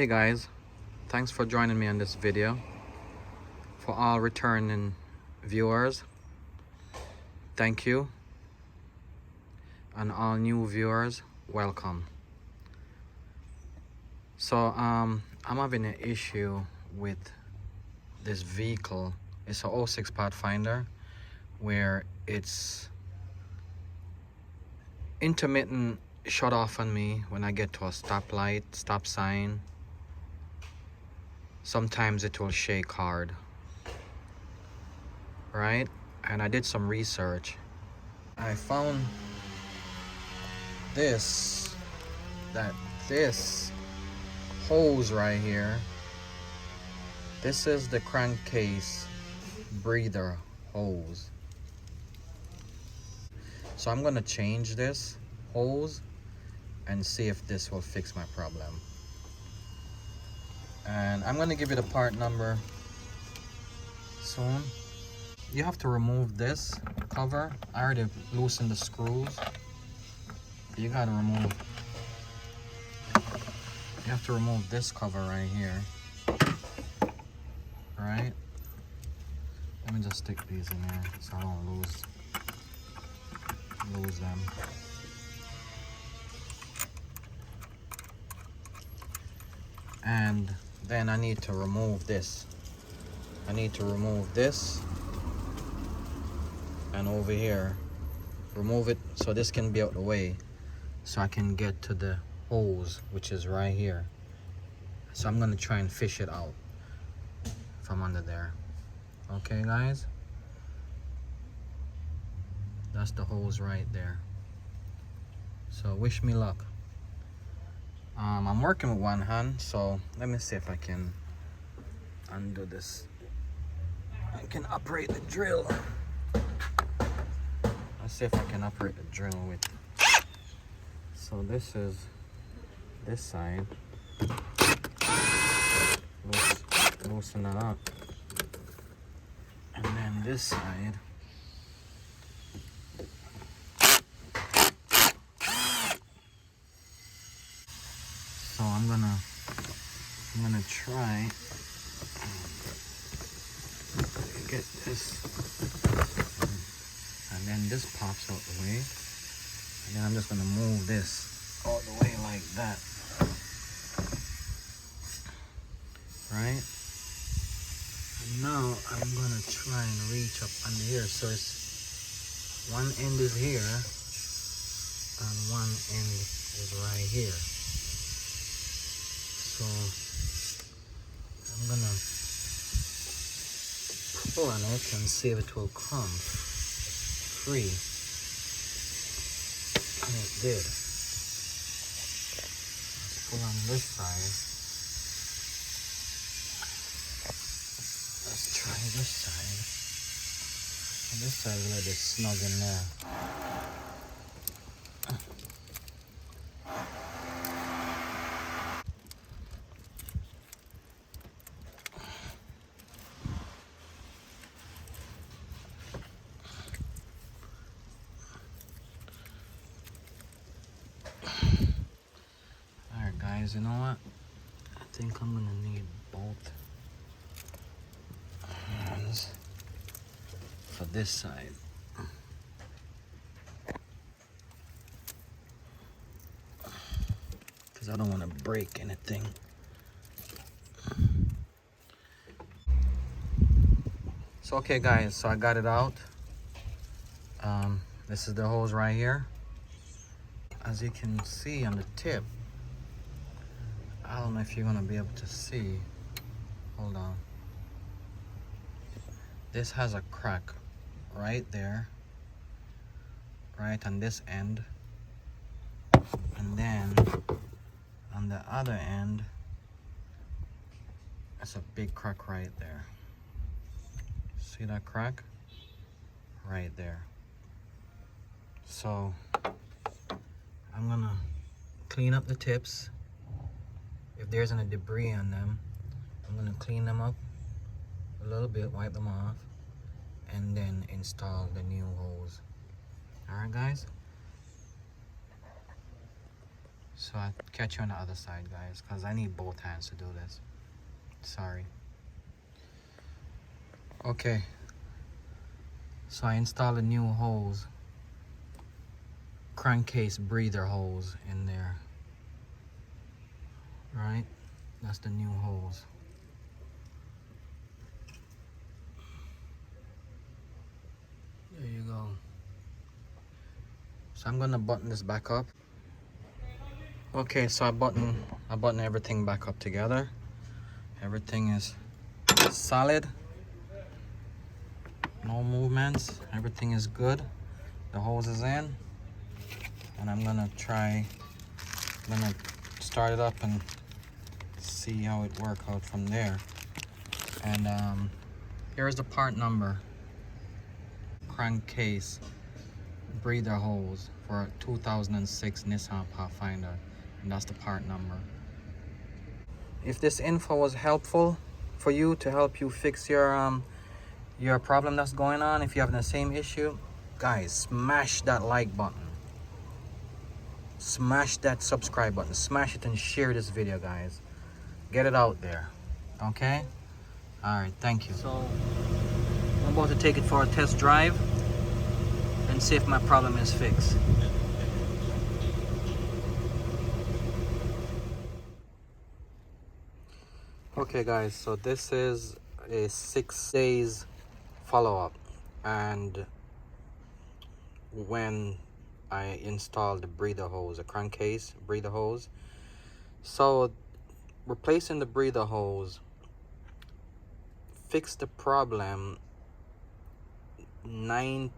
Hey guys, thanks for joining me on this video. For all returning viewers, thank you. And all new viewers, welcome. So I'm having an issue with this vehicle. It's a 06 Pathfinder where it's intermittent shut off on me when I get to a stoplight, stop sign. Sometimes it will shake hard, right? And I did some research. I found this hose right here, this is the crankcase breather hose. So I'm gonna change this hose and see if this will fix my problem. And I'm gonna give you the part number soon. You have to remove this cover. I already loosened the screws. You have to remove this cover right here. Right? Let me just stick these in there so I don't lose them. And then I need to remove this. And over here, remove it so this can be out the way, so I can get to the hose, which is right here. So I'm gonna try and fish it out from under there. Okay guys, that's the hose right there. So wish me luck. I'm working with one hand, so let me see if I can undo this. I can operate the drill. Let's see if I can operate the drill with. So this is this side. Loosen that up. And then this side. So I'm gonna try to get this, and then this pops out the way, and then I'm just gonna move this all the way like that, right? And now I'm gonna try and reach up under here. So it's one end is here and one end is right here. So I'm gonna pull on it and see if it will come free. And it did. Let's pull on this side. Let's try this side. And this side is a little bit snug in there. You know what? I think I'm gonna need both hands for this side. Because I don't want to break anything. So okay guys, so I got it out. This is the hose right here. As you can see on the tip, I don't know if you're gonna be able to see. Hold on. This has a crack right there, right on this end, and then on the other end, that's a big crack right there. See that crack? Right there. So I'm gonna clean up the tips. If there's any debris on them, I'm gonna clean them up a little bit, wipe them off, and then install the new hose. Alright guys? So I'll catch you on the other side, guys, because I need both hands to do this. Sorry. Okay, so I installed a new hose, crankcase breather hose in there. Right, that's the new hose. There you go. So I'm gonna button this back up. Okay, so I button everything back up together. Everything is solid, no movements, everything is good. The hose is in, and I'm gonna start it up and see how it works out from there. And here's the part number. Crankcase breather hose for a 2006 Nissan Pathfinder, and that's the part number. If this info was helpful for you to help you fix your problem that's going on, if you're having the same issue, guys, smash that like button, smash that subscribe button, smash it and share this video, guys. Get it out there. Okay, all right, thank you. So I'm about to take it for a test drive and see if my problem is fixed. Okay guys, so this is a 6 days follow-up, and when I installed the breather hose, a crankcase breather hose, so replacing the breather hose fixed the problem. Around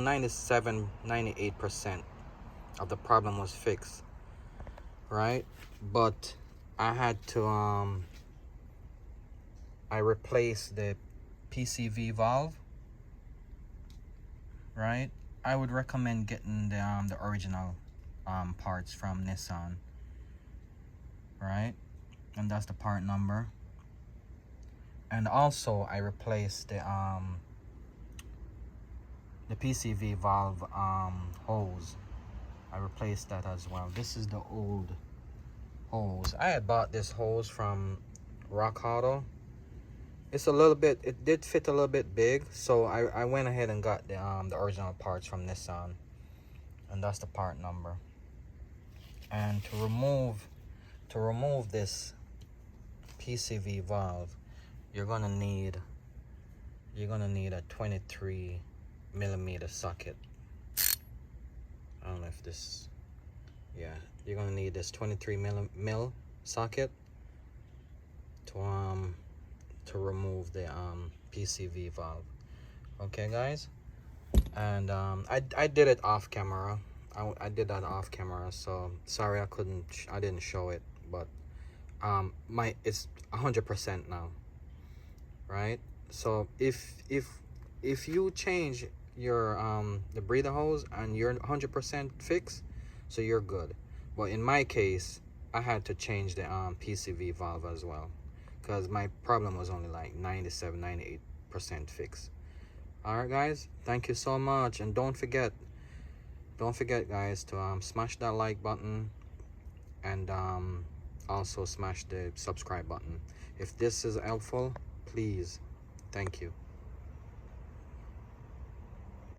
97-98% of the problem was fixed, right? But I had to I replaced the PCV valve, right? I would recommend getting the original parts from Nissan, right? And that's the part number. And also I replaced the PCV valve hose. I replaced that as well. This is the old hose. I had bought this hose from Rock Auto. It's a little bit, it did fit a little bit big, so I went ahead and got the original parts from Nissan, and that's the part number. And to remove this PCV valve, you're gonna need a 23mm socket. I don't know if this, yeah, you're gonna need this 23mm socket to remove the PCV valve. Okay guys, and I did it off camera. I did that off camera, so sorry I didn't show it, but it's 100% now, right? So if you change your the breather hose and you're 100% fixed, so you're good. But in my case, I had to change the PCV valve as well, because my problem was only like 97-98% fixed. All right guys, thank you so much, and don't forget guys to smash that like button, and also smash the subscribe button. If this is helpful, please. Thank you.